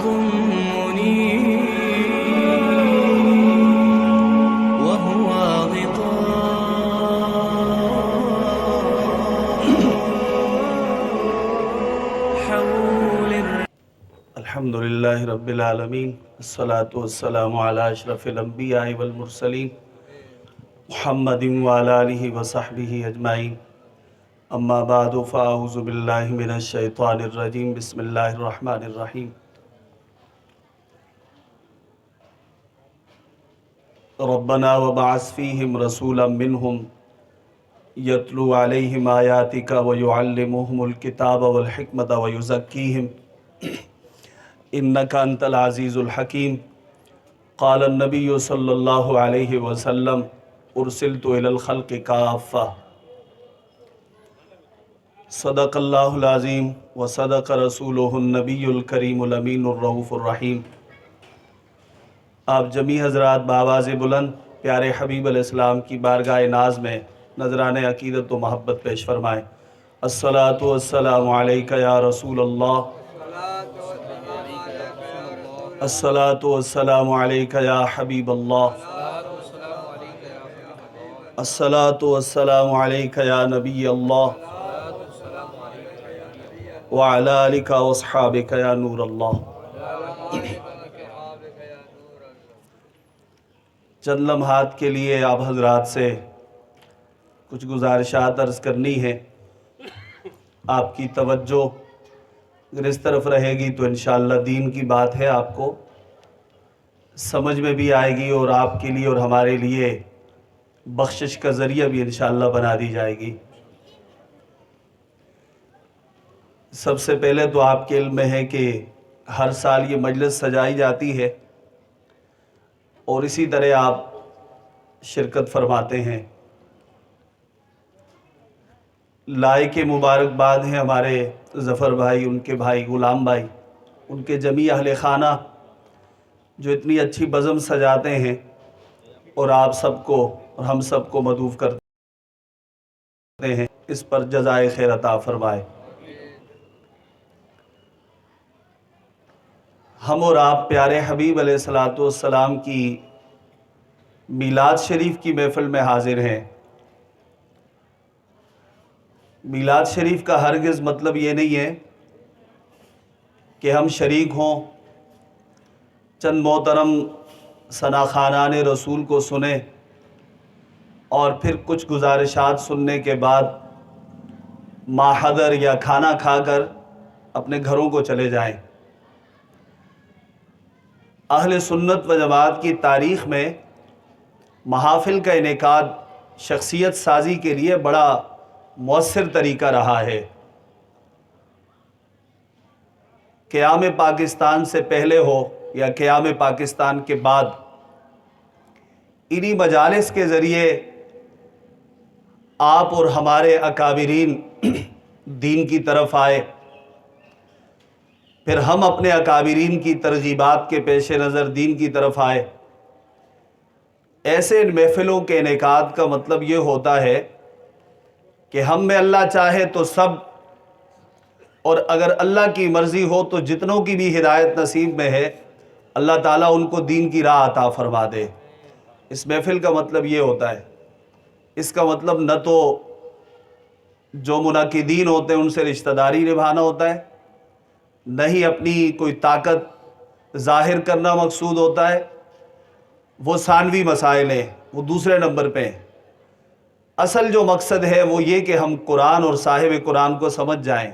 منير وهو غطاء حول الحمد لله رب العالمين الصلاة والسلام على أشرف الأنبياء والمرسلين محمد وعلى آله وصحبه أجمعين اما بعد فاعوذ باللہ من الشیطان الرجیم بسم اللہ الرحمن الرحیم ربنا وبعث فیہم رسولا منہم یتلو علیہم آیاتک ویعلمہم الکتاب والحکمت ویزکیہم انک انت العزیز الحکیم قال النبی صلی اللہ علیہ وسلم ارسلت الی الخلق کافہ صدق اللہ العظیم وصدق رسولہ النبی الکریم الامین الرؤوف الرحیم۔ آپ جمیع حضرات بآواز بلند پیارے حبیب علیہ السلام کی بارگاہ ناز میں نذران عقیدت و محبت پیش فرمائیں۔ الصلاۃ والسلام علیک یا رسول اللہ، الصلاۃ والسلام علیک یا حبیب اللہ، الصلاۃ والسلام علیک یا نبی اللہ وعلی آلک واصحابک یا نور اللہ۔ چند لمحات کے لیے آپ حضرات سے کچھ گزارشات عرض کرنی ہے۔ آپ کی توجہ اگر اس طرف رہے گی تو انشاءاللہ دین کی بات ہے، آپ کو سمجھ میں بھی آئے گی اور آپ کے لیے اور ہمارے لیے بخشش کا ذریعہ بھی انشاءاللہ بنا دی جائے گی۔ سب سے پہلے تو آپ کے علم میں ہے کہ ہر سال یہ مجلس سجائی جاتی ہے اور اسی طرح آپ شرکت فرماتے ہیں۔ لائق مبارکباد ہیں ہمارے ظفر بھائی، ان کے بھائی غلام بھائی، ان کے جمیع اہل خانہ جو اتنی اچھی بزم سجاتے ہیں اور آپ سب کو اور ہم سب کو مدعو کرتے ہیں، اس پر جزائے خیر عطا فرمائے۔ ہم اور آپ پیارے حبیب علیہ السلام کی میلاد شریف کی محفل میں حاضر ہیں۔ میلاد شریف کا ہرگز مطلب یہ نہیں ہے کہ ہم شریک ہوں، چند محترم ثنا خانان رسول کو سنیں اور پھر کچھ گزارشات سننے کے بعد ماحضر یا کھانا کھا کر اپنے گھروں کو چلے جائیں۔ اہل سنت و جماعت کی تاریخ میں محافل کا انعقاد شخصیت سازی کے لیے بڑا مؤثر طریقہ رہا ہے۔ قیام پاکستان سے پہلے ہو یا قیام پاکستان کے بعد، انہی مجالس کے ذریعے آپ اور ہمارے اکابرین دین کی طرف آئے، پھر ہم اپنے اکابرین کی ترغیبات کے پیش نظر دین کی طرف آئے۔ ایسے محفلوں کے انعقاد کا مطلب یہ ہوتا ہے کہ ہم میں اللہ چاہے تو سب، اور اگر اللہ کی مرضی ہو تو جتنوں کی بھی ہدایت نصیب میں ہے اللہ تعالیٰ ان کو دین کی راہ عطا فرما دے۔ اس محفل کا مطلب یہ ہوتا ہے۔ اس کا مطلب نہ تو جو منعقدین ہوتے ہیں ان سے رشتہ داری نبھانا ہوتا ہے، نہ ہی اپنی کوئی طاقت ظاہر کرنا مقصود ہوتا ہے، وہ ثانوی مسائل ہیں، وہ دوسرے نمبر پہ ہیں۔ اصل جو مقصد ہے وہ یہ کہ ہم قرآن اور صاحب قرآن کو سمجھ جائیں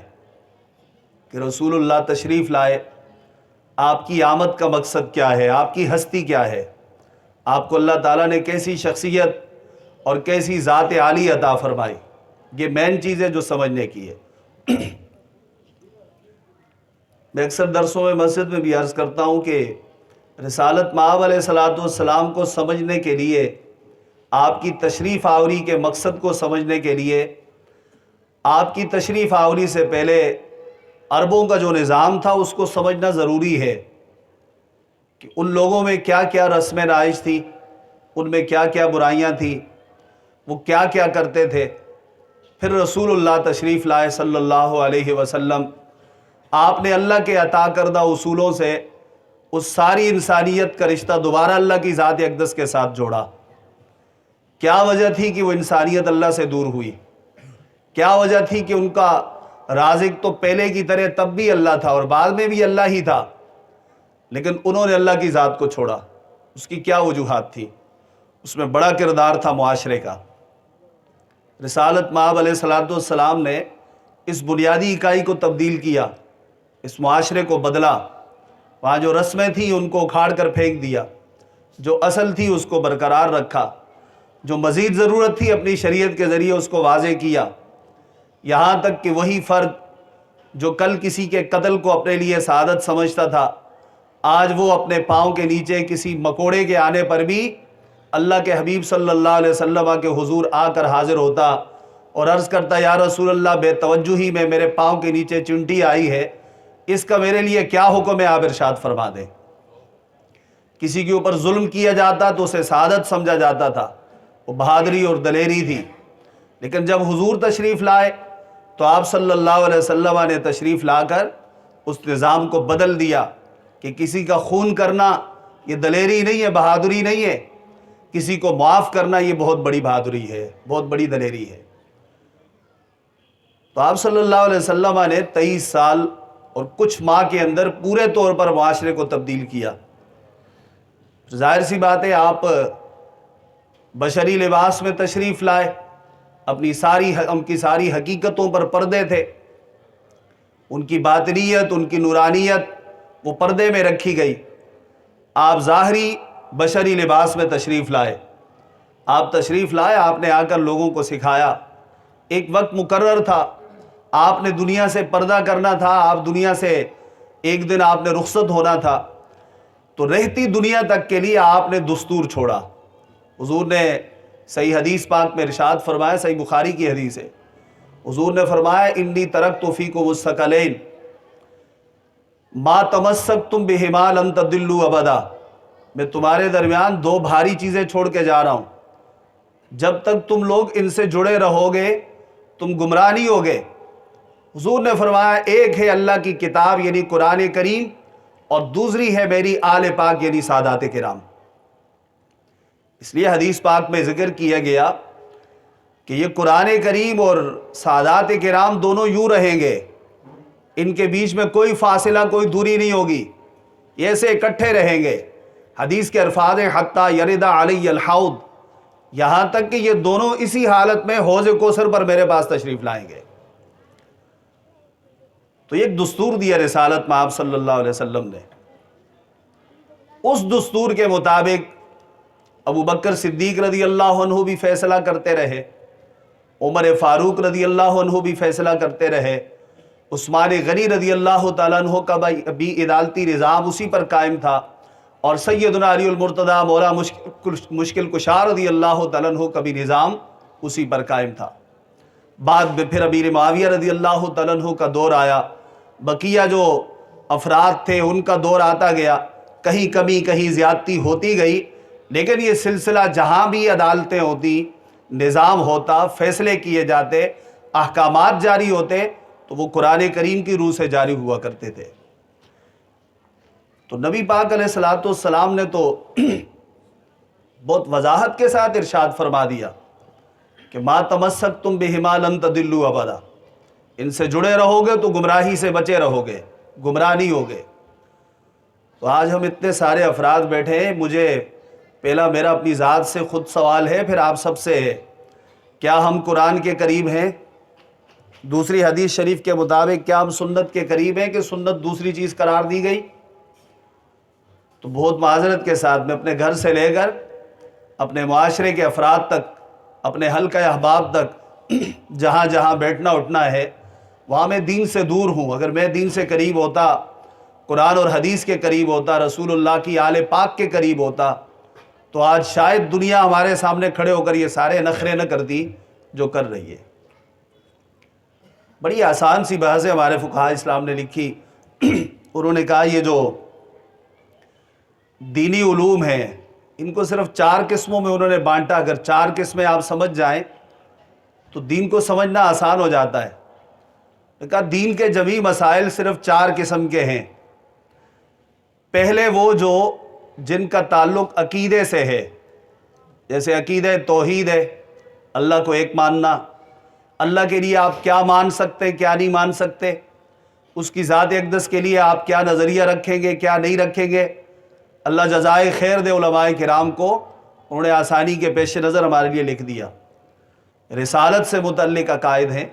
کہ رسول اللہ تشریف لائے، آپ کی آمد کا مقصد کیا ہے، آپ کی ہستی کیا ہے، آپ کو اللہ تعالیٰ نے کیسی شخصیت اور کیسی ذات عالی عطا فرمائی، یہ مین چیز ہے جو سمجھنے کی ہے۔ میں اکثر درسوں میں مسجد میں بھی عرض کرتا ہوں کہ رسالت مآب علیہ السلام کو سمجھنے کے لیے، آپ کی تشریف آوری کے مقصد کو سمجھنے کے لیے، آپ کی تشریف آوری سے پہلے عربوں کا جو نظام تھا اس کو سمجھنا ضروری ہے کہ ان لوگوں میں کیا کیا رسمیں رائج تھی، ان میں کیا کیا برائیاں تھیں، وہ کیا کیا کرتے تھے۔ پھر رسول اللہ تشریف لائے صلی اللہ علیہ وسلم، آپ نے اللہ کے عطا کردہ اصولوں سے اس ساری انسانیت کا رشتہ دوبارہ اللہ کی ذات اقدس کے ساتھ جوڑا۔ کیا وجہ تھی کہ وہ انسانیت اللہ سے دور ہوئی؟ کیا وجہ تھی کہ ان کا رازق تو پہلے کی طرح تب بھی اللہ تھا اور بعد میں بھی اللہ ہی تھا، لیکن انہوں نے اللہ کی ذات کو چھوڑا؟ اس کی کیا وجوہات تھی؟ اس میں بڑا کردار تھا معاشرے کا۔ رسالت مآب علیہ السلام نے اس بنیادی اکائی کو تبدیل کیا، اس معاشرے کو بدلا۔ وہاں جو رسمیں تھیں ان کو اکھاڑ کر پھینک دیا، جو اصل تھی اس کو برقرار رکھا، جو مزید ضرورت تھی اپنی شریعت کے ذریعے اس کو واضح کیا، یہاں تک کہ وہی فرد جو کل کسی کے قتل کو اپنے لیے سعادت سمجھتا تھا، آج وہ اپنے پاؤں کے نیچے کسی مکوڑے کے آنے پر بھی اللہ کے حبیب صلی اللہ علیہ وسلم کے حضور آ کر حاضر ہوتا اور عرض کرتا، یا رسول اللہ، بے توجہی میں میرے پاؤں کے نیچے چنٹی آئی ہے، اس کا میرے لیے کیا حکم ہے، آپ ارشاد فرما دیں۔ کسی کے اوپر ظلم کیا جاتا تو اسے سعادت سمجھا جاتا تھا، وہ بہادری اور دلیری تھی، لیکن جب حضور تشریف لائے تو آپ صلی اللہ علیہ وسلم نے تشریف لا کر اس نظام کو بدل دیا کہ کسی کا خون کرنا یہ دلیری نہیں ہے، بہادری نہیں ہے، کسی کو معاف کرنا یہ بہت بڑی بہادری ہے، بہت بڑی دلیری ہے۔ تو آپ صلی اللہ علیہ وسلم نے 23 سال اور کچھ ماہ کے اندر پورے طور پر معاشرے کو تبدیل کیا۔ ظاہر سی بات ہے، آپ بشری لباس میں تشریف لائے، ان کی ساری حقیقتوں پر پردے تھے، ان کی باطنیت، ان کی نورانیت وہ پردے میں رکھی گئی۔ آپ ظاہری بشری لباس میں تشریف لائے، آپ نے آ کر لوگوں کو سکھایا۔ ایک وقت مقرر تھا، آپ نے دنیا سے پردہ کرنا تھا، آپ دنیا سے ایک دن آپ نے رخصت ہونا تھا، تو رہتی دنیا تک کے لیے آپ نے دستور چھوڑا۔ حضور نے صحیح حدیث پاک میں ارشاد فرمایا، صحیح بخاری کی حدیث ہے، حضور نے فرمایا، انی ترکت فیکم الثقلین ما تمسکتم بہما لن تضلوا ابدا، میں تمہارے درمیان دو بھاری چیزیں چھوڑ کے جا رہا ہوں، جب تک تم لوگ ان سے جڑے رہو گے تم گمراہ نہیں ہوگے۔ حضور نے فرمایا، ایک ہے اللہ کی کتاب یعنی قرآن کریم، اور دوسری ہے میری آل پاک یعنی سادات کرام۔ اس لیے حدیث پاک میں ذکر کیا گیا کہ یہ قرآن کریم اور سادات کرام دونوں یوں رہیں گے، ان کے بیچ میں کوئی فاصلہ، کوئی دوری نہیں ہوگی، یہ ایسے اکٹھے رہیں گے۔ حدیث کے الفاظ ہیں، حتیٰ یرد علی الحوض، یہاں تک کہ یہ دونوں اسی حالت میں حوض کوثر پر میرے پاس تشریف لائیں گے۔ تو ایک دستور دیا رسالت میں آپ صلی اللہ علیہ وسلم نے، اس دستور کے مطابق ابو بکر صدیق رضی اللہ عنہ بھی فیصلہ کرتے رہے، عمر فاروق رضی اللہ عنہ بھی فیصلہ کرتے رہے، عثمان غنی رضی اللہ تعالیٰ عنہ کا بھی عدالتی نظام اسی پر قائم تھا، اور سیدنا علی المرتضیٰ مولا مشکل کشا رضی اللہ تعالیٰ عنہ کا بھی نظام اسی پر قائم تھا۔ بعد میں پھر امیر معاویہ رضی اللہ تعالیٰ عنہ کا دور آیا، بقیہ جو افراد تھے ان کا دور آتا گیا، کہیں کمی کہیں زیادتی ہوتی گئی، لیکن یہ سلسلہ جہاں بھی عدالتیں ہوتی، نظام ہوتا، فیصلے کیے جاتے، احکامات جاری ہوتے، تو وہ قرآن کریم کی روح سے جاری ہوا کرتے تھے۔ تو نبی پاک علیہ الصلوۃ والسلام نے تو بہت وضاحت کے ساتھ ارشاد فرما دیا کہ ما تمسکتم بہما لن تضلوا ابدا، ان سے جڑے رہو گے تو گمراہی سے بچے رہو گے، گمراہ نہیں ہوگے۔ تو آج ہم اتنے سارے افراد بیٹھے ہیں، مجھے پہلا میرا اپنی ذات سے خود سوال ہے، پھر آپ سب سے ہے، کیا ہم قرآن کے قریب ہیں؟ دوسری حدیث شریف کے مطابق کیا ہم سنت کے قریب ہیں کہ سنت دوسری چیز قرار دی گئی؟ تو بہت معذرت کے ساتھ میں اپنے گھر سے لے کر اپنے معاشرے کے افراد تک، اپنے حلقہ احباب تک، جہاں جہاں بیٹھنا اٹھنا ہے وہاں میں دین سے دور ہوں۔ اگر میں دین سے قریب ہوتا، قرآن اور حدیث کے قریب ہوتا، رسول اللہ کی آل پاک کے قریب ہوتا، تو آج شاید دنیا ہمارے سامنے کھڑے ہو کر یہ سارے نخرے نہ کرتی جو کر رہی ہے۔ بڑی آسان سی بحث ہے ہمارے فقہاء اسلام نے لکھی، انہوں نے کہا یہ جو دینی علوم ہیں ان کو صرف 4 قسموں میں انہوں نے بانٹا، اگر 4 قسمیں آپ سمجھ جائیں تو دین کو سمجھنا آسان ہو جاتا ہے۔ کہا دین کے جمیع مسائل صرف 4 قسم کے ہیں۔ پہلے وہ جو جن کا تعلق عقیدے سے ہے، جیسے عقیدہ توحید ہے، اللہ کو ایک ماننا، اللہ کے لیے آپ کیا مان سکتے کیا نہیں مان سکتے، اس کی ذات اقدس کے لیے آپ کیا نظریہ رکھیں گے کیا نہیں رکھیں گے۔ اللہ جزائے خیر دے علماء کرام کو، انہوں نے آسانی کے پیش نظر ہمارے لیے لکھ دیا۔ رسالت سے متعلق عقائد ہیں،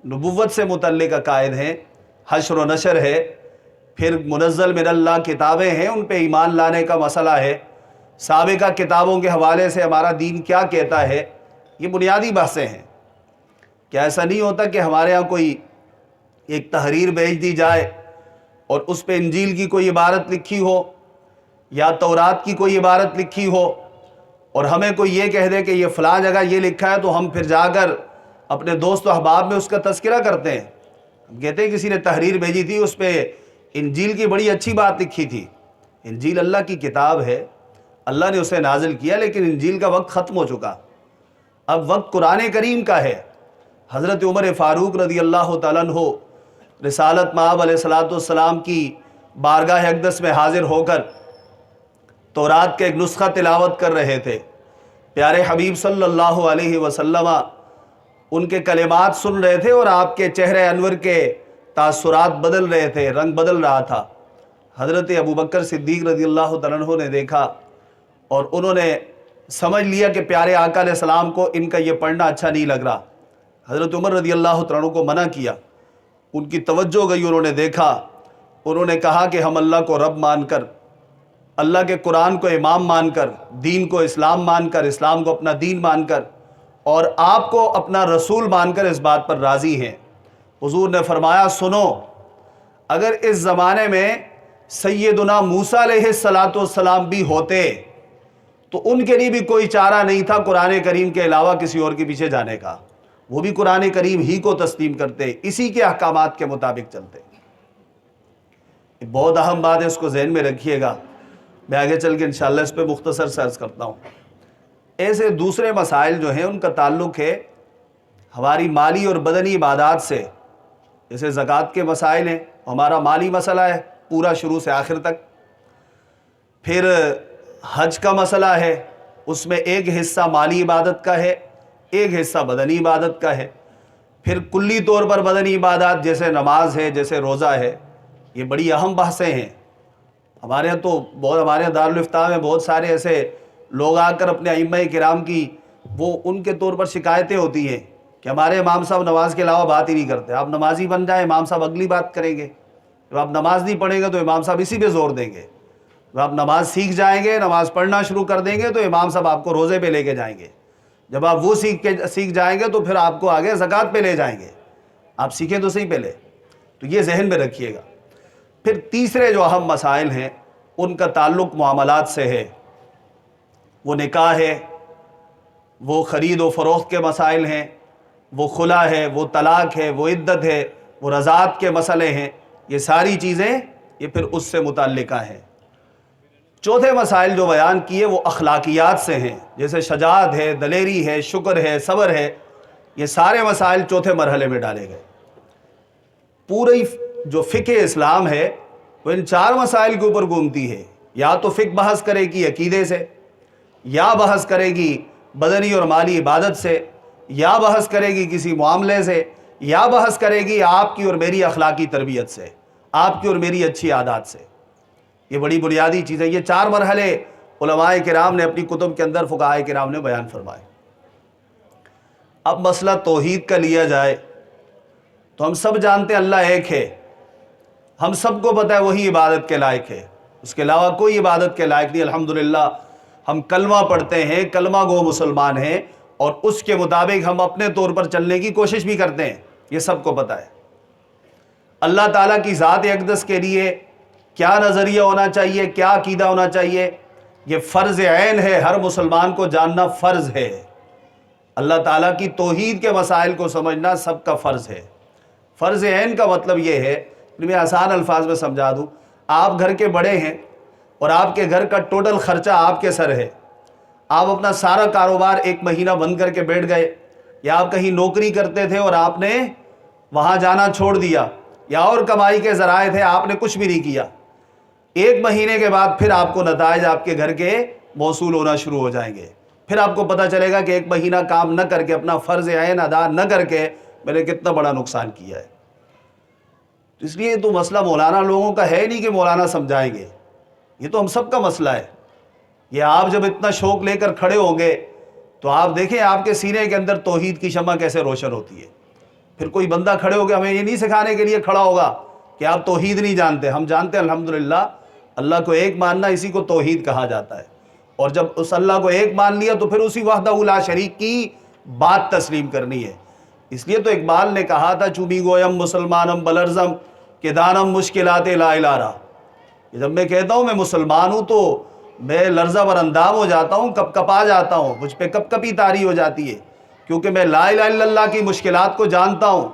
نبوت سے متعلق عقائد ہیں، حشر و نشر ہے، پھر منزل من اللہ کتابیں ہیں، ان پہ ایمان لانے کا مسئلہ ہے، سابقہ کتابوں کے حوالے سے ہمارا دین کیا کہتا ہے، یہ بنیادی بحثیں ہیں۔ کہ ایسا نہیں ہوتا کہ ہمارے ہاں کوئی ایک تحریر بھیج دی جائے اور اس پہ انجیل کی کوئی عبارت لکھی ہو یا تورات کی کوئی عبارت لکھی ہو اور ہمیں کوئی یہ کہہ دے کہ یہ فلاں جگہ یہ لکھا ہے، تو ہم پھر جا کر اپنے دوست و احباب میں اس کا تذکرہ کرتے ہیں۔ ہم کہتے ہیں کسی نے تحریر بھیجی تھی، اس پہ انجیل کی بڑی اچھی بات لکھی تھی۔ انجیل اللہ کی کتاب ہے، اللہ نے اسے نازل کیا، لیکن انجیل کا وقت ختم ہو چکا، اب وقت قرآن کریم کا ہے۔ حضرت عمر فاروق رضی اللہ تعالیٰ عنہ رسالت مآب علیہ الصلوۃ والسلام کی بارگاہ اقدس میں حاضر ہو کر تورات کا ایک نسخہ تلاوت کر رہے تھے۔ پیارے حبیب صلی اللہ علیہ وسلم ان کے کلمات سن رہے تھے اور آپ کے چہرے انور کے تاثرات بدل رہے تھے، رنگ بدل رہا تھا۔ حضرت ابوبکر صدیق رضی اللہ تعالیٰ عنہ نے دیکھا اور انہوں نے سمجھ لیا کہ پیارے آقا علیہ السلام کو ان کا یہ پڑھنا اچھا نہیں لگ رہا۔ حضرت عمر رضی اللہ تعالیٰ عنہ کو منع کیا، ان کی توجہ گئی، انہوں نے دیکھا، انہوں نے کہا کہ ہم اللہ کو رب مان کر، اللہ کے قرآن کو امام مان کر، دین کو اسلام مان کر، اسلام کو اپنا دین مان کر، اور آپ کو اپنا رسول مان کر اس بات پر راضی ہیں۔ حضور نے فرمایا سنو، اگر اس زمانے میں سیدنا موسیٰ علیہ السلام بھی ہوتے تو ان کے لیے بھی کوئی چارہ نہیں تھا قرآن کریم کے علاوہ کسی اور کے پیچھے جانے کا، وہ بھی قرآن کریم ہی کو تسلیم کرتے، اسی کے احکامات کے مطابق چلتے۔ بہت اہم بات ہے، اس کو ذہن میں رکھیے گا۔ میں آگے چل کے انشاءاللہ اس پہ مختصر سے عرض کرتا ہوں۔ ایسے دوسرے مسائل جو ہیں ان کا تعلق ہے ہماری مالی اور بدنی عبادات سے، جیسے زکوٰۃ کے مسائل ہیں، ہمارا مالی مسئلہ ہے پورا شروع سے آخر تک۔ پھر حج کا مسئلہ ہے، اس میں ایک حصہ مالی عبادت کا ہے، ایک حصہ بدنی عبادت کا ہے۔ پھر کلی طور پر بدنی عبادات جیسے نماز ہے، جیسے روزہ ہے، یہ بڑی اہم بحثیں ہیں۔ ہمارے یہاں تو ہمارے یہاں دارالافتاء میں بہت سارے ایسے لوگ آ کر اپنے ائمہ کرام کی وہ ان کے طور پر شکایتیں ہوتی ہیں کہ ہمارے امام صاحب نماز کے علاوہ بات ہی نہیں کرتے۔ آپ نمازی بن جائیں، امام صاحب اگلی بات کریں گے۔ جب آپ نماز نہیں پڑھیں گے تو امام صاحب اسی پہ زور دیں گے۔ جب آپ نماز سیکھ جائیں گے، نماز پڑھنا شروع کر دیں گے تو امام صاحب آپ کو روزے پہ لے کے جائیں گے۔ جب آپ وہ سیکھ جائیں گے تو پھر آپ کو آگے زکوٰۃ پہ لے جائیں گے۔ آپ سیکھیں تو صحیح پہلے، تو یہ ذہن میں رکھیے گا۔ پھر تیسرے جو اہم مسائل ہیں ان کا تعلق معاملات سے ہے، وہ نکاح ہے، وہ خرید و فروخت کے مسائل ہیں، وہ خلا ہے، وہ طلاق ہے، وہ عدت ہے، وہ رضاعت کے مسئلے ہیں، یہ ساری چیزیں یہ پھر اس سے متعلقہ ہیں۔ چوتھے مسائل جو بیان کیے وہ اخلاقیات سے ہیں، جیسے شجاعت ہے، دلیری ہے، شکر ہے، صبر ہے، یہ سارے مسائل چوتھے مرحلے میں ڈالے گئے۔ پوری جو فقہ اسلام ہے وہ ان چار مسائل کے اوپر گھومتی ہے، یا تو فقہ بحث کرے گی عقیدے سے، یا بحث کرے گی بدنی اور مالی عبادت سے، یا بحث کرے گی کسی معاملے سے، یا بحث کرے گی آپ کی اور میری اخلاقی تربیت سے، آپ کی اور میری اچھی عادات سے۔ یہ بڑی بنیادی چیز ہے۔ یہ چار مرحلے علماء کرام نے اپنی کتب کے اندر، فقہاء کرام نے بیان فرمائے۔ اب مسئلہ توحید کا لیا جائے تو ہم سب جانتے ہیں اللہ ایک ہے، ہم سب کو پتہ ہے وہی عبادت کے لائق ہے، اس کے علاوہ کوئی عبادت کے لائق نہیں۔ الحمدللہ ہم کلمہ پڑھتے ہیں، کلمہ گو مسلمان ہیں، اور اس کے مطابق ہم اپنے طور پر چلنے کی کوشش بھی کرتے ہیں، یہ سب کو پتہ ہے۔ اللہ تعالیٰ کی ذات اقدس کے لیے کیا نظریہ ہونا چاہیے، کیا عقیدہ ہونا چاہیے، یہ فرض عین ہے، ہر مسلمان کو جاننا فرض ہے۔ اللہ تعالیٰ کی توحید کے مسائل کو سمجھنا سب کا فرض ہے۔ فرض عین کا مطلب یہ ہے، میں آسان الفاظ میں سمجھا دوں، آپ گھر کے بڑے ہیں اور آپ کے گھر کا ٹوٹل خرچہ آپ کے سر ہے، آپ اپنا سارا کاروبار ایک مہینہ بند کر کے بیٹھ گئے، یا آپ کہیں نوکری کرتے تھے اور آپ نے وہاں جانا چھوڑ دیا، یا اور کمائی کے ذرائع تھے، آپ نے کچھ بھی نہیں کیا، 1 مہینے کے بعد پھر آپ کو نتائج آپ کے گھر کے موصول ہونا شروع ہو جائیں گے. پھر آپ کو پتہ چلے گا کہ 1 مہینہ کام نہ کر کے، اپنا فرض عین ادا نہ کر کے میں نے کتنا بڑا نقصان کیا ہے. اس لیے تو مسئلہ مولانا لوگوں کا ہے نہیں کہ مولانا سمجھائیں گے، یہ تو ہم سب کا مسئلہ ہے. یہ آپ جب اتنا شوق لے کر کھڑے ہوں گے تو آپ دیکھیں آپ کے سینے کے اندر توحید کی شمع کیسے روشن ہوتی ہے. پھر کوئی بندہ کھڑے ہو کے ہمیں یہ نہیں سکھانے کے لیے کھڑا ہوگا کہ آپ توحید نہیں جانتے. ہم جانتے ہیں الحمدللہ. اللہ کو ایک ماننا، اسی کو توحید کہا جاتا ہے. اور جب اس اللہ کو ایک مان لیا تو پھر اسی وحدہ لا شریک کی بات تسلیم کرنی ہے. اس لیے تو اقبال نے کہا تھا چوبی گویم مسلمانم بلرزم کہ دانم مشکلات لا الارا. جب میں کہتا ہوں میں مسلمان ہوں تو میں لرزہ بر اندام ہو جاتا ہوں، کپ کپا جاتا ہوں، مجھ پہ کپ کپی طاری ہو جاتی ہے، کیونکہ میں لا الہ الا اللہ کی مشکلات کو جانتا ہوں.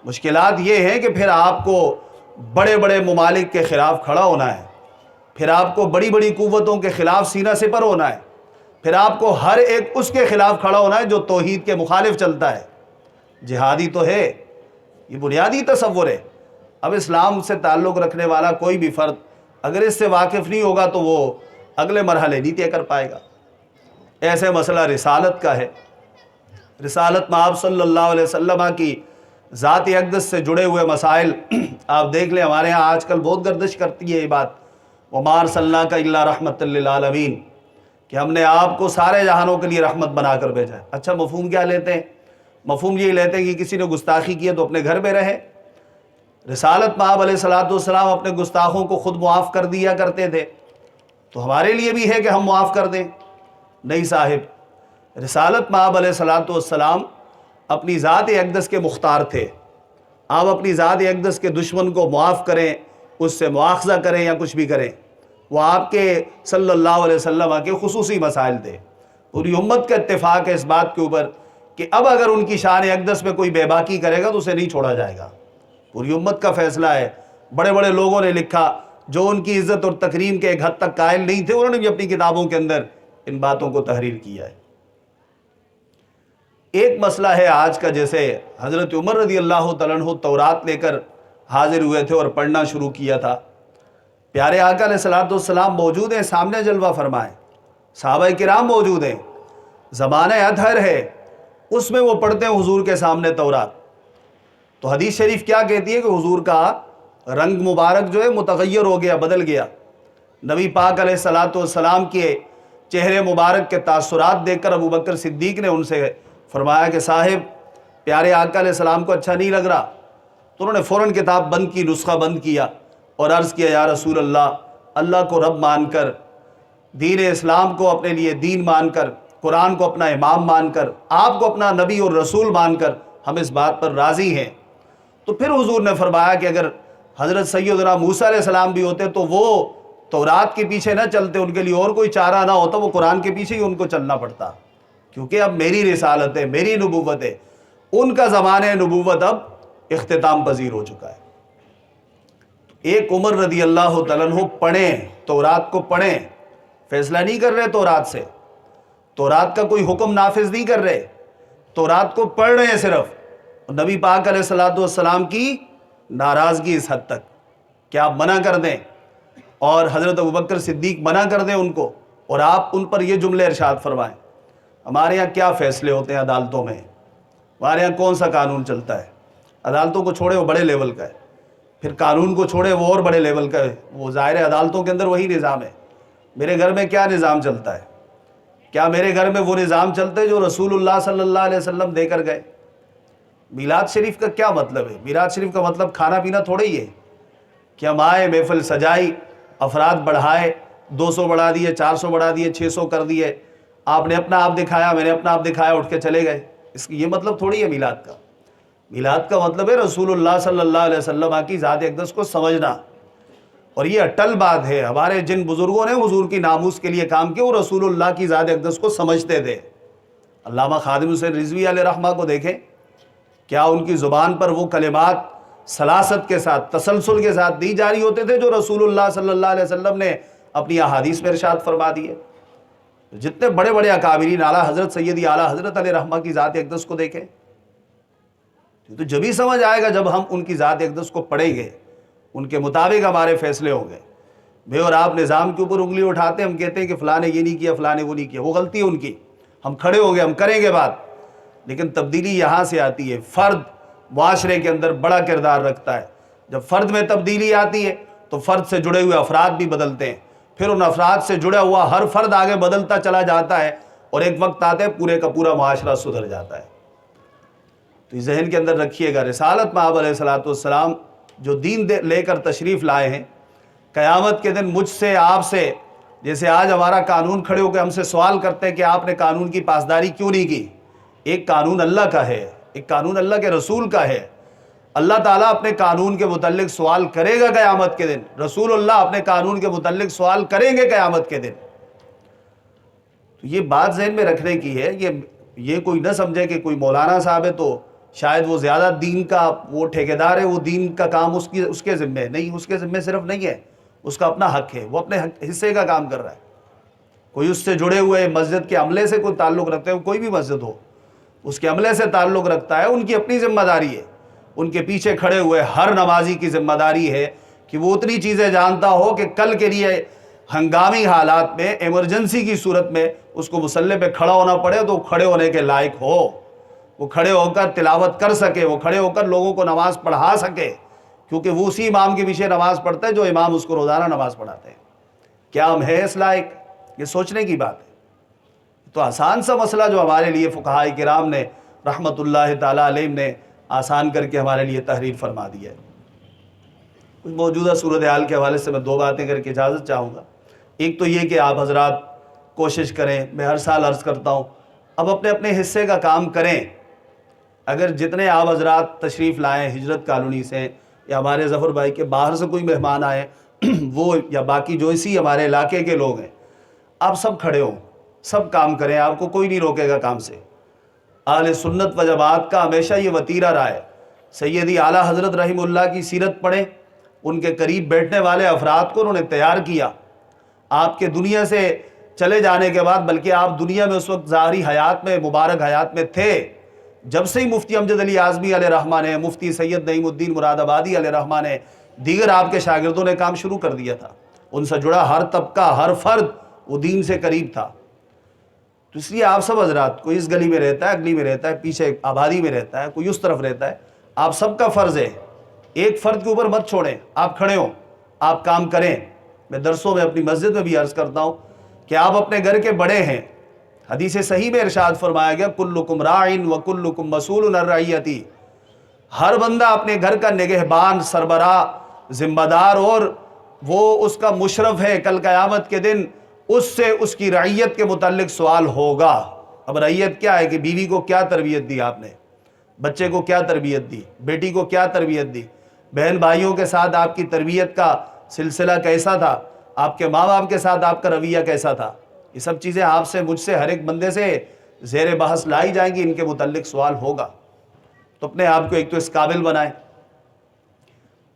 مشکلات یہ ہیں کہ پھر آپ کو بڑے بڑے ممالک کے خلاف کھڑا ہونا ہے، پھر آپ کو بڑی بڑی قوتوں کے خلاف سینہ سپر ہونا ہے، پھر آپ کو ہر ایک اس کے خلاف کھڑا ہونا ہے جو توحید کے مخالف چلتا ہے. جہادی تو ہے، یہ بنیادی تصور ہے. اب اسلام سے تعلق رکھنے والا کوئی بھی فرد اگر اس سے واقف نہیں ہوگا تو وہ اگلے مرحلے نہیں طے کر پائے گا. ایسے مسئلہ رسالت کا ہے. رسالت میں آپ صلی اللہ علیہ وسلم کی ذات اقدس سے جڑے ہوئے مسائل آپ دیکھ لیں. ہمارے ہاں آج کل بہت گردش کرتی ہے یہ بات، وَمَا أَرْسَلْنَاكَ إِلَّا رَحْمَةً لِّلْعَالَمِينَ، کہ ہم نے آپ کو سارے جہانوں کے لیے رحمت بنا کر بھیجا ہے. اچھا مفہوم کیا لیتے ہیں؟ مفہوم یہ لیتے ہیں کہ کسی نے گستاخی کی ہے تو اپنے گھر میں رہے. رسالت میں آپ علیہ الصلوۃ والسلام اپنے گستاخوں کو خود معاف کر دیا کرتے تھے، تو ہمارے لیے بھی ہے کہ ہم معاف کر دیں؟ نہیں صاحب. رسالت میں آپ علیہ الصلوۃ والسلام اپنی ذات اقدس کے مختار تھے. آپ اپنی ذات اقدس کے دشمن کو معاف کریں، اس سے مواخذہ کریں یا کچھ بھی کریں، وہ آپ کے صلی اللہ علیہ وسلم کے خصوصی مسائل تھے. پوری امت کا اتفاق ہے اس بات کے اوپر کہ اب اگر ان کی شان اقدس میں کوئی بے باکی کرے گا تو اسے نہیں چھوڑا جائے گا. پوری امت کا فیصلہ ہے. بڑے بڑے لوگوں نے لکھا جو ان کی عزت اور تکریم کے ایک حد تک قائل نہیں تھے، انہوں نے بھی اپنی کتابوں کے اندر ان باتوں کو تحریر کیا ہے. ایک مسئلہ ہے آج کا، جیسے حضرت عمر رضی اللہ تعالیٰ عنہ تورات لے کر حاضر ہوئے تھے اور پڑھنا شروع کیا تھا. پیارے آقا علیہ الصلوۃ والسلام موجود ہیں، سامنے جلوہ فرمائیں، صحابہ کرام موجود ہیں، زمانہ اطہر ہے، اس میں وہ پڑھتے ہیں حضور کے سامنے تورات. تو حدیث شریف کیا کہتی ہے کہ حضور کا رنگ مبارک جو ہے متغیر ہو گیا، بدل گیا. نبی پاک علیہ الصلوۃ والسلام کے چہرے مبارک کے تاثرات دیکھ کر ابو بکر صدیق نے ان سے فرمایا کہ صاحب پیارے آقا علیہ السلام کو اچھا نہیں لگ رہا. تو انہوں نے فوراً کتاب بند کی، نسخہ بند کیا اور عرض کیا یا رسول اللہ، اللہ کو رب مان کر، دین اسلام کو اپنے لیے دین مان کر، قرآن کو اپنا امام مان کر، آپ کو اپنا نبی اور رسول مان کر ہم اس بات پر راضی ہیں. تو پھر حضور نے فرمایا کہ اگر حضرت سیدنا موسیٰ علیہ السلام بھی ہوتے تو وہ تورات کے پیچھے نہ چلتے، ان کے لیے اور کوئی چارہ نہ ہوتا، وہ قرآن کے پیچھے ہی ان کو چلنا پڑتا، کیونکہ اب میری رسالت ہے، میری نبوت ہے. ان کا زمانہ نبوت اب اختتام پذیر ہو چکا ہے. ایک عمر رضی اللہ تعالیٰ عنہ پڑھیں، تورات کو پڑھیں، فیصلہ نہیں کر رہے تورات سے، تورات کا کوئی حکم نافذ نہیں کر رہے، تورات کو پڑھ رہے ہیں صرف. نبی پاک علیہ الصلوۃ والسلام کی ناراضگی اس حد تک کہ آپ منع کر دیں اور حضرت ابوبکر صدیق منع کر دیں ان کو، اور آپ ان پر یہ جملے ارشاد فرمائیں. ہمارے یہاں کیا فیصلے ہوتے ہیں عدالتوں میں، ہمارے یہاں کون سا قانون چلتا ہے؟ عدالتوں کو چھوڑے وہ بڑے لیول کا ہے، پھر قانون کو چھوڑے وہ اور بڑے لیول کا ہے. وہ ظاہر ہے عدالتوں کے اندر وہی نظام ہے. میرے گھر میں کیا نظام چلتا ہے؟ کیا میرے گھر میں وہ نظام چلتے ہیں جو رسول اللہ صلی اللہ علیہ وسلم دے کر گئے؟ میلاد شریف کا کیا مطلب ہے؟ میلاد شریف کا مطلب کھانا پینا تھوڑا ہی ہے کہ ہم آئے، محفل سجائی، افراد بڑھائے، 200 بڑھا دیے، 400 بڑھا دیے، 600 کر دیے، آپ نے اپنا آپ دکھایا، میں نے اپنا آپ دکھایا، اٹھ کے چلے گئے. اس کی یہ مطلب تھوڑی ہے میلاد کا. میلاد کا مطلب ہے رسول اللہ صلی اللہ علیہ وسلم کی ذات اقدس کو سمجھنا. اور یہ اٹل بات ہے، ہمارے جن بزرگوں نے حضور کی ناموس کے لیے کام کیا وہ رسول اللہ کی ذات اقدس کو سمجھتے تھے. علامہ خادم حسین رضوی علیہ رحمہ کو دیکھیں، کیا ان کی زبان پر وہ کلمات سلاست کے ساتھ، تسلسل کے ساتھ دی جاری ہوتے تھے جو رسول اللہ صلی اللہ علیہ وسلم نے اپنی احادیث میں ارشاد فرما دیے. جتنے بڑے بڑے اکابرین، اعلیٰ حضرت سیدی اعلیٰ حضرت علیہ رحمہ کی ذات اقدس کو دیکھیں، تو جب ہی سمجھ آئے گا جب ہم ان کی ذات اقدس کو پڑھیں گے، ان کے مطابق ہمارے فیصلے ہوں گے. بھائی اور آپ نظام کے اوپر انگلی اٹھاتے ہیں، ہم کہتے ہیں کہ فلاں نے یہ نہیں کیا، فلاں نے وہ نہیں کیا، وہ غلطی ہے ان کی، ہم کھڑے ہو گئے، ہم کریں گے بات. لیکن تبدیلی یہاں سے آتی ہے. فرد معاشرے کے اندر بڑا کردار رکھتا ہے. جب فرد میں تبدیلی آتی ہے تو فرد سے جڑے ہوئے افراد بھی بدلتے ہیں، پھر ان افراد سے جڑا ہوا ہر فرد آگے بدلتا چلا جاتا ہے، اور ایک وقت آتا ہے پورے کا پورا معاشرہ سدھر جاتا ہے. تو یہ ذہن کے اندر رکھیے گا، رسالت مآب علیہ السلام جو دین لے کر تشریف لائے ہیں، قیامت کے دن مجھ سے، آپ سے، جیسے آج ہمارا قانون کھڑے ہو کے ہم سے سوال کرتے ہیں کہ آپ نے قانون کی پاسداری کیوں نہیں کی. ایک قانون اللہ کا ہے، ایک قانون اللہ کے رسول کا ہے. اللہ تعالیٰ اپنے قانون کے متعلق سوال کرے گا قیامت کے دن، رسول اللہ اپنے قانون کے متعلق سوال کریں گے قیامت کے دن. تو یہ بات ذہن میں رکھنے کی ہے. یہ کوئی نہ سمجھے کہ کوئی مولانا صاحب ہے تو شاید وہ زیادہ دین کا وہ ٹھیکیدار ہے، وہ دین کا کام اس کے ذمہ ہے. نہیں، اس کے ذمہ صرف نہیں ہے، اس کا اپنا حق ہے، وہ اپنے حصے کا کام کر رہا ہے. کوئی اس سے جڑے ہوئے مسجد کے عملے سے کوئی تعلق رکھتے ہیں، کوئی بھی مسجد ہو اس کے عملے سے تعلق رکھتا ہے، ان کی اپنی ذمہ داری ہے. ان کے پیچھے کھڑے ہوئے ہر نمازی کی ذمہ داری ہے کہ وہ اتنی چیزیں جانتا ہو کہ کل کے لیے ہنگامی حالات میں، ایمرجنسی کی صورت میں اس کو مصلی پہ کھڑا ہونا پڑے تو کھڑے ہونے کے لائق ہو، وہ کھڑے ہو کر تلاوت کر سکے، وہ کھڑے ہو کر لوگوں کو نماز پڑھا سکے، کیونکہ وہ اسی امام کے پیچھے نماز پڑھتا ہے جو امام اس کو روزانہ نماز پڑھاتے ہیں. کیا ہم ہے اس لائق؟ یہ سوچنے کی بات ہے. تو آسان سا مسئلہ جو ہمارے لیے فقہائے کرام نے رحمت اللہ تعالیٰ علیہ نے آسان کر کے ہمارے لیے تحریر فرما دی ہے. کچھ موجودہ صورتحال کے حوالے سے میں دو باتیں کر کے اجازت چاہوں گا. ایک تو یہ کہ آپ حضرات کوشش کریں، میں ہر سال عرض کرتا ہوں، اب اپنے اپنے حصے کا کام کریں. اگر جتنے آپ حضرات تشریف لائیں ہجرت کالونی سے یا ہمارے ظفر بھائی کے باہر سے کوئی مہمان آئے وہ یا باقی جو اسی ہمارے علاقے کے لوگ ہیں، آپ سب کھڑے ہوں، سب کام کریں، آپ کو کوئی نہیں روکے گا کام سے. اہل سنت و جماعت کا ہمیشہ یہ وتیرہ رہا ہے. سیدی اعلیٰ حضرت رحمہ اللہ کی سیرت پڑھیں، ان کے قریب بیٹھنے والے افراد کو انہوں نے تیار کیا. آپ کے دنیا سے چلے جانے کے بعد، بلکہ آپ دنیا میں اس وقت ظاہری حیات میں، مبارک حیات میں تھے جب سے ہی مفتی امجد علی اعظمی علیہ رحمہ نے، مفتی سید نعیم الدین مراد آبادی علیہ رحمہ نے، دیگر آپ کے شاگردوں نے کام شروع کر دیا تھا. ان سے جڑا ہر طبقہ، ہر فرد وہ دین سے قریب تھا. تو اس لیے آپ سب حضرات، کوئی اس گلی میں رہتا ہے، اگلی میں رہتا ہے، پیچھے آبادی میں رہتا ہے، کوئی اس طرف رہتا ہے، آپ سب کا فرض ہے، ایک فرد کے اوپر مت چھوڑیں. آپ کھڑے ہوں، آپ کام کریں. میں درسوں میں اپنی مسجد میں بھی عرض کرتا ہوں کہ آپ اپنے گھر کے بڑے ہیں. حدیث صحیح میں ارشاد فرمایا گیا، کلکم راعٍ وکلکم مسئول عن رعیتہ. ہر بندہ اپنے گھر کا نگہبان، سربراہ، ذمہ دار، اور وہ اس کا مشرف ہے. کل قیامت کے دن اس سے اس کی رعیت کے متعلق سوال ہوگا. اب رعیت کیا ہے کہ بیوی کو کیا تربیت دی آپ نے، بچے کو کیا تربیت دی، بیٹی کو کیا تربیت دی، بہن بھائیوں کے ساتھ آپ کی تربیت کا سلسلہ کیسا تھا، آپ کے ماں باپ کے ساتھ آپ کا رویہ کیسا تھا. یہ سب چیزیں آپ سے، مجھ سے، ہر ایک بندے سے زیر بحث لائی جائیں گی، ان کے متعلق سوال ہوگا. تو اپنے آپ کو ایک تو اس قابل بنائیں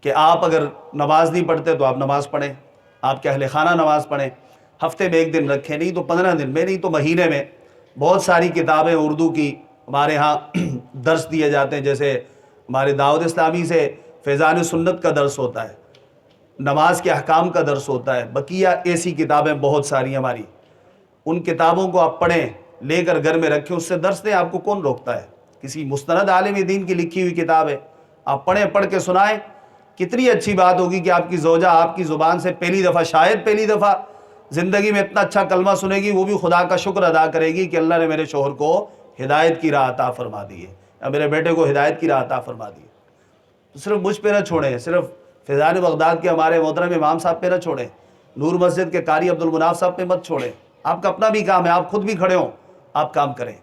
کہ آپ اگر نماز نہیں پڑھتے تو آپ نماز پڑھیں، آپ کے اہل خانہ نماز پڑھیں. ہفتے میں ایک دن رکھیں، نہیں تو 15 دن میں، نہیں تو مہینے میں. بہت ساری کتابیں اردو کی ہمارے ہاں درس دیے جاتے ہیں، جیسے ہمارے دعوت اسلامی سے فیضان سنت کا درس ہوتا ہے، نماز کے احکام کا درس ہوتا ہے. بقیہ ایسی کتابیں بہت ساری ہماری، ان کتابوں کو آپ پڑھیں، لے کر گھر میں رکھیں، اس سے درس دیں. آپ کو کون روکتا ہے؟ کسی مستند عالم دین کی لکھی ہوئی کتاب ہے، آپ پڑھیں، پڑھ کے سنائیں. کتنی اچھی بات ہوگی کہ آپ کی زوجہ آپ کی زبان سے پہلی دفعہ، شاید پہلی دفعہ زندگی میں اتنا اچھا کلمہ سنے گی، وہ بھی خدا کا شکر ادا کرے گی کہ اللہ نے میرے شوہر کو ہدایت کی راہ عطا فرما دی ہے، یا میرے بیٹے کو ہدایت کی راہ عطا فرما دی ہے. تو صرف مجھ پہ نہ چھوڑیں، صرف فیضان بغداد کے ہمارے محترم امام صاحب پہ نہ چھوڑیں، نور مسجد کے قاری عبد المناف صاحب پہ مت چھوڑیں. آپ کا اپنا بھی کام ہے، آپ خود بھی کھڑے ہوں، آپ کام کریں.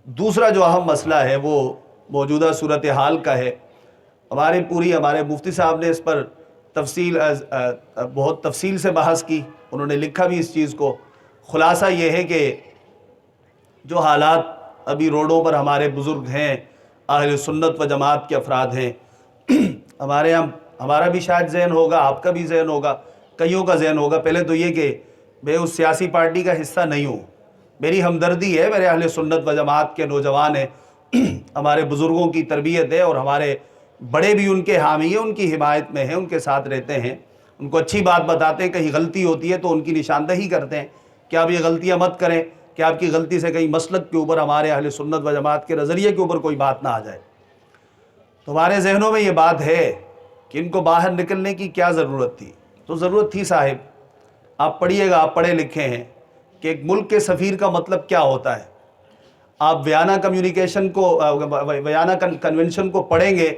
دوسرا جو اہم مسئلہ ہے وہ موجودہ صورتحال کا ہے. ہمارے مفتی صاحب نے اس پر بہت تفصیل سے بحث کی، انہوں نے لکھا بھی اس چیز کو. خلاصہ یہ ہے کہ جو حالات ابھی روڈوں پر ہمارے بزرگ ہیں، اہل سنت و جماعت کے افراد ہیں، ہمارے یہاں، ہمارا بھی شاید ذہن ہوگا، آپ کا بھی ذہن ہوگا، کئیوں کا ذہن ہوگا. پہلے تو یہ کہ میں اس سیاسی پارٹی کا حصہ نہیں ہوں، میری ہمدردی ہے، میرے اہل سنت و جماعت کے نوجوان ہیں، ہمارے بزرگوں کی تربیت ہے، اور ہمارے بڑے بھی ان کے حامی ہیں، ان کی حمایت میں ہیں، ان کے ساتھ رہتے ہیں. ان کو اچھی بات بتاتے ہیں، کہیں غلطی ہوتی ہے تو ان کی نشاندہی کرتے ہیں کہ آپ یہ غلطیاں مت کریں، کہ آپ کی غلطی سے کہیں مسلک کے اوپر، ہمارے اہل سنت و جماعت کے نظریے کے اوپر کوئی بات نہ آ جائے۔ تمہارے ذہنوں میں یہ بات ہے کہ ان کو باہر نکلنے کی کیا ضرورت تھی؟ تو ضرورت تھی صاحب، آپ پڑھیے گا، آپ پڑھے لکھے ہیں کہ ایک ملک کے سفیر کا مطلب کیا ہوتا ہے۔ آپ ویانا کنونشن کو پڑھیں گے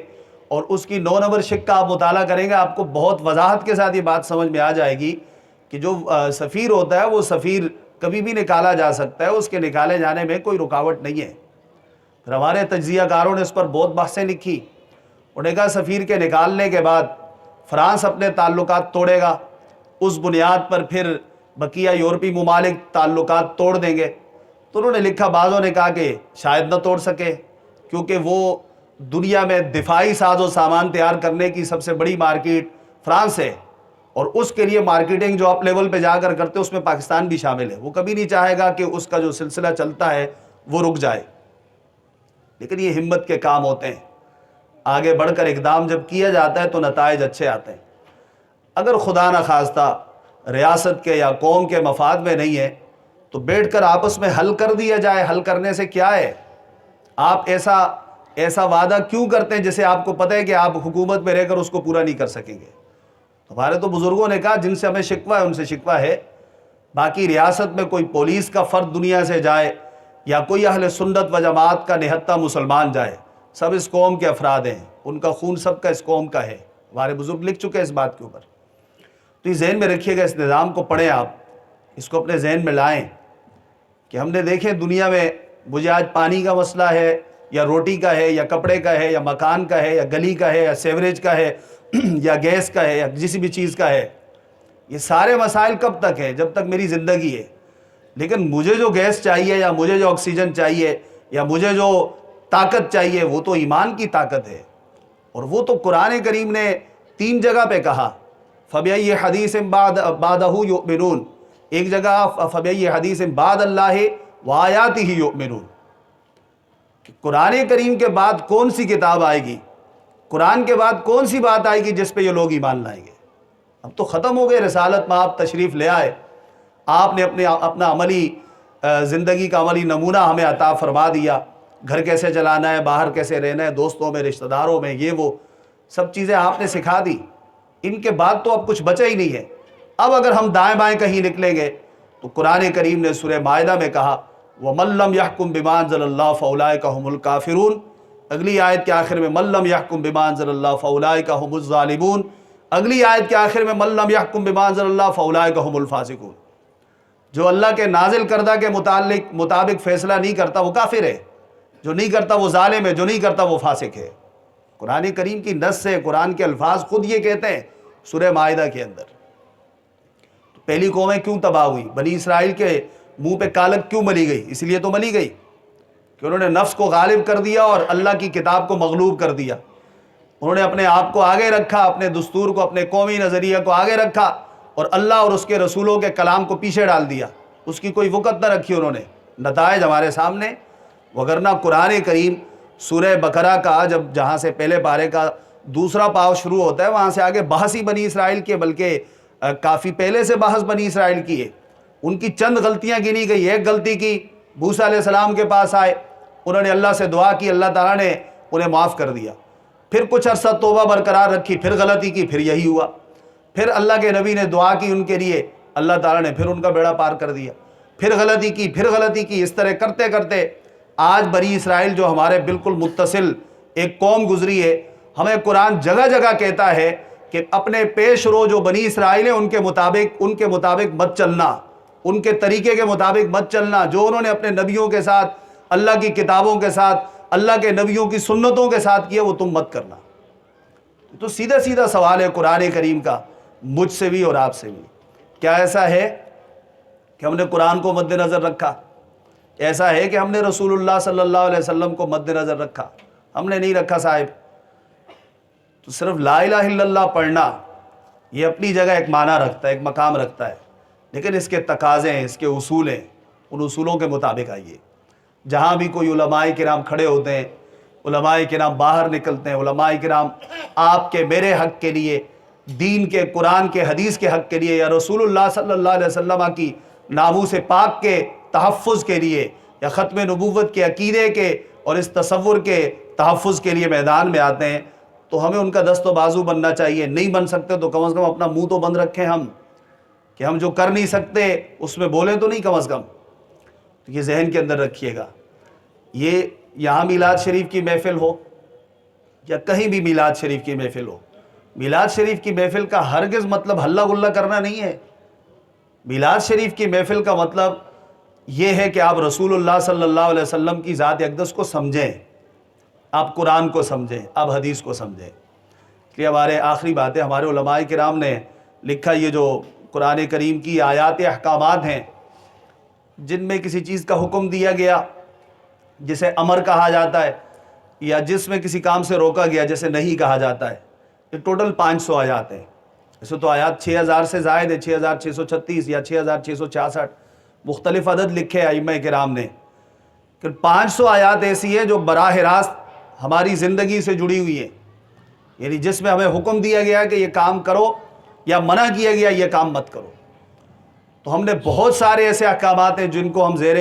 اور اس کی 9 نمبر شق کا آپ مطالعہ کریں گے، آپ کو بہت وضاحت کے ساتھ یہ بات سمجھ میں آ جائے گی کہ جو سفیر ہوتا ہے وہ سفیر کبھی بھی نکالا جا سکتا ہے، اس کے نکالے جانے میں کوئی رکاوٹ نہیں ہے۔ پھر ہمارے تجزیہ کاروں نے اس پر بہت بحثیں لکھی، انہوں نے کہا سفیر کے نکالنے کے بعد فرانس اپنے تعلقات توڑے گا، اس بنیاد پر پھر بقیہ یورپی ممالک تعلقات توڑ دیں گے۔ تو انہوں نے لکھا، بعضوں نے کہا کہ شاید نہ توڑ سکے، کیونکہ وہ دنیا میں دفاعی ساز و سامان تیار کرنے کی سب سے بڑی مارکیٹ فرانس ہے، اور اس کے لیے مارکیٹنگ جو اپ لیول پہ جا کر کرتے اس میں پاکستان بھی شامل ہے۔ وہ کبھی نہیں چاہے گا کہ اس کا جو سلسلہ چلتا ہے وہ رک جائے۔ لیکن یہ ہمت کے کام ہوتے ہیں، آگے بڑھ کر اقدام جب کیا جاتا ہے تو نتائج اچھے آتے ہیں۔ اگر خدا نخواستہ ریاست کے یا قوم کے مفاد میں نہیں ہے تو بیٹھ کر آپس میں حل کر دیا جائے۔ حل کرنے سے کیا ہے؟ آپ ایسا وعدہ کیوں کرتے ہیں جسے آپ کو پتہ ہے کہ آپ حکومت میں رہ کر اس کو پورا نہیں کر سکیں گے؟ ہمارے تو بزرگوں نے کہا جن سے ہمیں شکوہ ہے ان سے شکوہ ہے، باقی ریاست میں کوئی پولیس کا فرد دنیا سے جائے یا کوئی اہل سنت و جماعت کا نہتہ مسلمان جائے، سب اس قوم کے افراد ہیں، ان کا خون سب کا اس قوم کا ہے۔ ہمارے بزرگ لکھ چکے ہیں اس بات کے اوپر۔ تو یہ ذہن میں رکھیے گا، اس نظام کو پڑھیں، آپ اس کو اپنے ذہن میں لائیں کہ ہم نے دیکھیں دنیا میں، مجھے آج پانی کا مسئلہ ہے یا روٹی کا ہے یا کپڑے کا ہے یا مکان کا ہے یا گلی کا ہے یا سیوریج کا ہے یا گیس کا ہے یا کسی بھی چیز کا ہے، یہ سارے مسائل کب تک ہیں؟ جب تک میری زندگی ہے۔ لیکن مجھے جو گیس چاہیے یا مجھے جو آکسیجن چاہیے یا مجھے جو طاقت چاہیے وہ تو ایمان کی طاقت ہے، اور وہ تو قرآن کریم نے 3 جگہ پہ کہا، فَبِأَيِّ حَدِيثٍ بَعْدَهُ يُؤْمِنُونَ، ایک جگہ فَبِأَيِّ حَدِيثٍ بَعْدَ اللَّهِ وَآيَاتِهِ يُؤْمِنُونَ، کہ قرآن کریم کے بعد کون سی کتاب آئے گی، قرآن کے بعد کون سی بات آئے گی جس پہ یہ لوگ ایمان لائیں گے؟ اب تو ختم ہو گئے رسالت میں، آپ تشریف لے آئے، آپ نے اپنا عملی زندگی کا عملی نمونہ ہمیں عطا فرما دیا، گھر کیسے چلانا ہے، باہر کیسے رہنا ہے، دوستوں میں، رشتہ داروں میں، یہ وہ سب چیزیں آپ نے سکھا دی۔ ان کے بعد تو اب کچھ بچا ہی نہیں ہے۔ اب اگر ہم دائیں بائیں کہیں نکلیں گے تو قرآن کریم نے سورہ مائدہ میں کہا، وَمَن لَّمْ يَحْكُم بِمَا أَنزَلَ اللَّهُ فَأُولَٰئِكَ هُمُ الْكَافِرُونَ، اگلی آیت کے آخر میں مَن لَّمْ يَحْكُم بِمَا أَنزَلَ اللَّهُ فَأُولَٰئِكَ هُمُ الظَّالِمُونَ، اگلی آیت کے آخر میں مَن لَّمْ يَحْكُم بِمَا أَنزَلَ اللَّهُ فَأُولَٰئِكَ هُمُ الْفَاسِقُونَ، جو اللہ کے نازل کردہ کے مطابق فیصلہ نہیں کرتا وہ کافر ہے، جو نہیں کرتا وہ ظالم ہے، جو نہیں کرتا وہ فاسق ہے۔ قرآن کریم کی نص سے، قرآن کے الفاظ خود یہ کہتے ہیں سورہ مائدہ کے اندر۔ تو پہلی قومیں کیوں تباہ ہوئی؟ بنی اسرائیل کے منہ پہ کالک کیوں ملی گئی؟ اس لیے تو ملی گئی کہ انہوں نے نفس کو غالب کر دیا اور اللہ کی کتاب کو مغلوب کر دیا۔ انہوں نے اپنے آپ کو آگے رکھا، اپنے دستور کو، اپنے قومی نظریہ کو آگے رکھا، اور اللہ اور اس کے رسولوں کے کلام کو پیچھے ڈال دیا، اس کی کوئی وقت نہ رکھی انہوں نے۔ نتائج ہمارے سامنے۔ وگرنہ قرآن کریم سورہ بقرہ کا جہاں سے پہلے پارے کا دوسرا پاو شروع ہوتا ہے، وہاں سے آگے بحث ہی بنی اسرائیل کی، بلکہ کافی پہلے سے بحث بنی اسرائیل کی ہے۔ ان کی چند غلطیاں گنی گئی۔ ایک غلطی کی، موسیٰ علیہ السلام کے پاس آئے، انہوں نے اللہ سے دعا کی، اللہ تعالیٰ نے انہیں معاف کر دیا۔ پھر کچھ عرصہ توبہ برقرار رکھی، پھر غلطی کی، پھر یہی ہوا۔ پھر اللہ کے نبی نے دعا کی ان کے لیے، اللہ تعالیٰ نے پھر ان کا بیڑا پار کر دیا۔ پھر غلطی کی، پھر غلطی کی، اس طرح کرتے کرتے آج بنی اسرائیل جو ہمارے بالکل متصل ایک قوم گزری ہے، ہمیں قرآن جگہ جگہ کہتا ہے کہ اپنے پیش رو جو بنی اسرائیل ہیں ان کے مطابق مت چلنا، ان کے طریقے کے مطابق مت چلنا، جو انہوں نے اپنے نبیوں کے ساتھ، اللہ کی کتابوں کے ساتھ، اللہ کے نبیوں کی سنتوں کے ساتھ کیا، وہ تم مت کرنا۔ تو سیدھا سیدھا سوال ہے قرآن کریم کا، مجھ سے بھی اور آپ سے بھی، کیا ایسا ہے کہ ہم نے قرآن کو مد نظر رکھا؟ ایسا ہے کہ ہم نے رسول اللہ صلی اللہ علیہ وسلم کو مد نظر رکھا؟ ہم نے نہیں رکھا صاحب۔ تو صرف لا الہ الا اللہ پڑھنا یہ اپنی جگہ ایک معنی رکھتا ہے، ایک مقام رکھتا ہے، لیکن اس کے تقاضے ہیں، اس کے اصول ہیں، ان اصولوں کے مطابق آئیے۔ جہاں بھی کوئی علماء کرام کھڑے ہوتے ہیں، علماء کرام باہر نکلتے ہیں، علماء کرام آپ کے میرے حق کے لیے دین کے، قرآن کے، حدیث کے حق کے لیے، یا رسول اللہ صلی اللہ علیہ وسلم کی ناموس پاک کے تحفظ کے لیے، یا ختم نبوت کے عقیدے کے اور اس تصور کے تحفظ کے لیے میدان میں آتے ہیں، تو ہمیں ان کا دست و بازو بننا چاہیے۔ نہیں بن سکتے تو کم از کم اپنا منہ تو بند رکھیں ہم، کہ ہم جو کر نہیں سکتے اس میں بولیں تو نہیں کم از کم۔ تو یہ ذہن کے اندر رکھیے گا۔ یہ یہاں میلاد شریف کی محفل ہو یا کہیں بھی میلاد شریف کی محفل ہو، میلاد شریف کی محفل کا ہرگز مطلب ہلہ گلہ کرنا نہیں ہے۔ میلاد شریف کی محفل کا مطلب یہ ہے کہ آپ رسول اللہ صلی اللہ علیہ وسلم کی ذات اقدس کو سمجھیں، آپ قرآن کو سمجھیں، آپ حدیث کو سمجھیں۔ کہ ہمارے آخری بات ہے، ہمارے علماء کرام نے لکھا، یہ جو قرآن کریم کی آیات احکامات ہیں جن میں کسی چیز کا حکم دیا گیا جسے امر کہا جاتا ہے، یا جس میں کسی کام سے روکا گیا جسے نہیں کہا جاتا ہے، یہ ٹوٹل 500 آیات ہیں۔ ایسے تو آیات 6000 سے زائد ہے، 6636 یا 6666، مختلف عدد لکھے ائمہ کرام نے، کہ 500 آیات ایسی ہیں جو براہ راست ہماری زندگی سے جڑی ہوئی ہیں، یعنی جس میں ہمیں حکم دیا گیا کہ یہ کام کرو، یا منع کیا گیا یہ کام مت کرو۔ تو ہم نے بہت سارے ایسے احکامات ہیں جن کو ہم زیر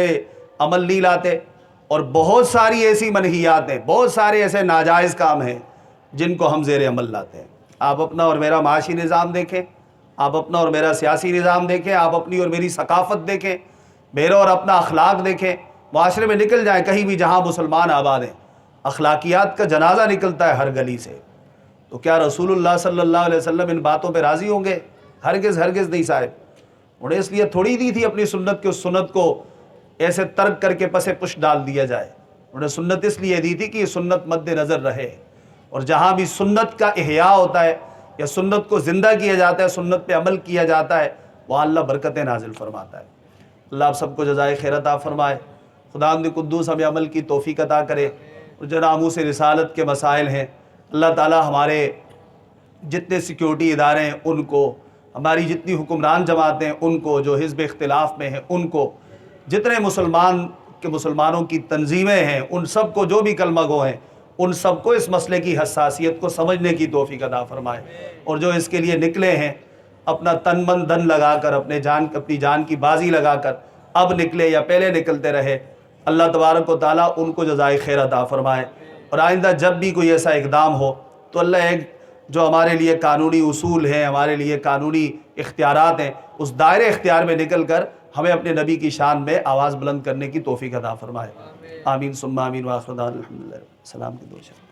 عمل نہیں لاتے، اور بہت ساری ایسی منہیات ہیں، بہت سارے ایسے ناجائز کام ہیں جن کو ہم زیر عمل لاتے ہیں۔ آپ اپنا اور میرا معاشی نظام دیکھیں، آپ اپنا اور میرا سیاسی نظام دیکھیں، آپ اپنی اور میری ثقافت دیکھیں، میرا اور اپنا اخلاق دیکھیں، معاشرے میں نکل جائیں کہیں بھی جہاں مسلمان آباد ہیں، اخلاقیات کا جنازہ نکلتا ہے ہر گلی سے۔ تو کیا رسول اللہ صلی اللہ علیہ وسلم ان باتوں پہ راضی ہوں گے؟ ہرگز ہرگز نہیں صاحب۔ انہیں اس لیے تھوڑی دی تھی اپنی سنت اس سنت کو ایسے ترک کر کے پسے پش ڈال دیا جائے۔ انہیں سنت اس لیے دی تھی کہ یہ سنت مد نظر رہے، اور جہاں بھی سنت کا احیاء ہوتا ہے یا سنت کو زندہ کیا جاتا ہے، سنت پہ عمل کیا جاتا ہے، وہاں اللہ برکتیں نازل فرماتا ہے۔ اللہ آپ سب کو جزائے خیر عطا فرمائے، خداوند قدوس ہمیں عمل کی توفیق عطا کرے، اور جو ناموس رسالت کے مسائل ہیں اللہ تعالی ہمارے جتنے سیکیورٹی ادارے ہیں ان کو، ہماری جتنی حکمران جماعتیں ہیں ان کو، جو حزب اختلاف میں ہیں ان کو، جتنے مسلمانوں کی تنظیمیں ہیں ان سب کو، جو بھی کلمہ گو ہیں ان سب کو اس مسئلے کی حساسیت کو سمجھنے کی توفیق عطا فرمائے، اور جو اس کے لیے نکلے ہیں اپنا تن من دھن لگا کر، اپنی جان کی بازی لگا کر اب نکلے یا پہلے نکلتے رہے، اللہ تبارک و تعالیٰ ان کو جزائے خیر عطا فرمائے۔ اور آئندہ جب بھی کوئی ایسا اقدام ہو تو اللہ ایک جو ہمارے لیے قانونی اصول ہیں، ہمارے لیے قانونی اختیارات ہیں، اس دائرے اختیار میں نکل کر ہمیں اپنے نبی کی شان میں آواز بلند کرنے کی توفیق عطا فرمائے۔ آمین ثم آمین، وآخر دعوانا الحمدللہ، سلام کی دعا۔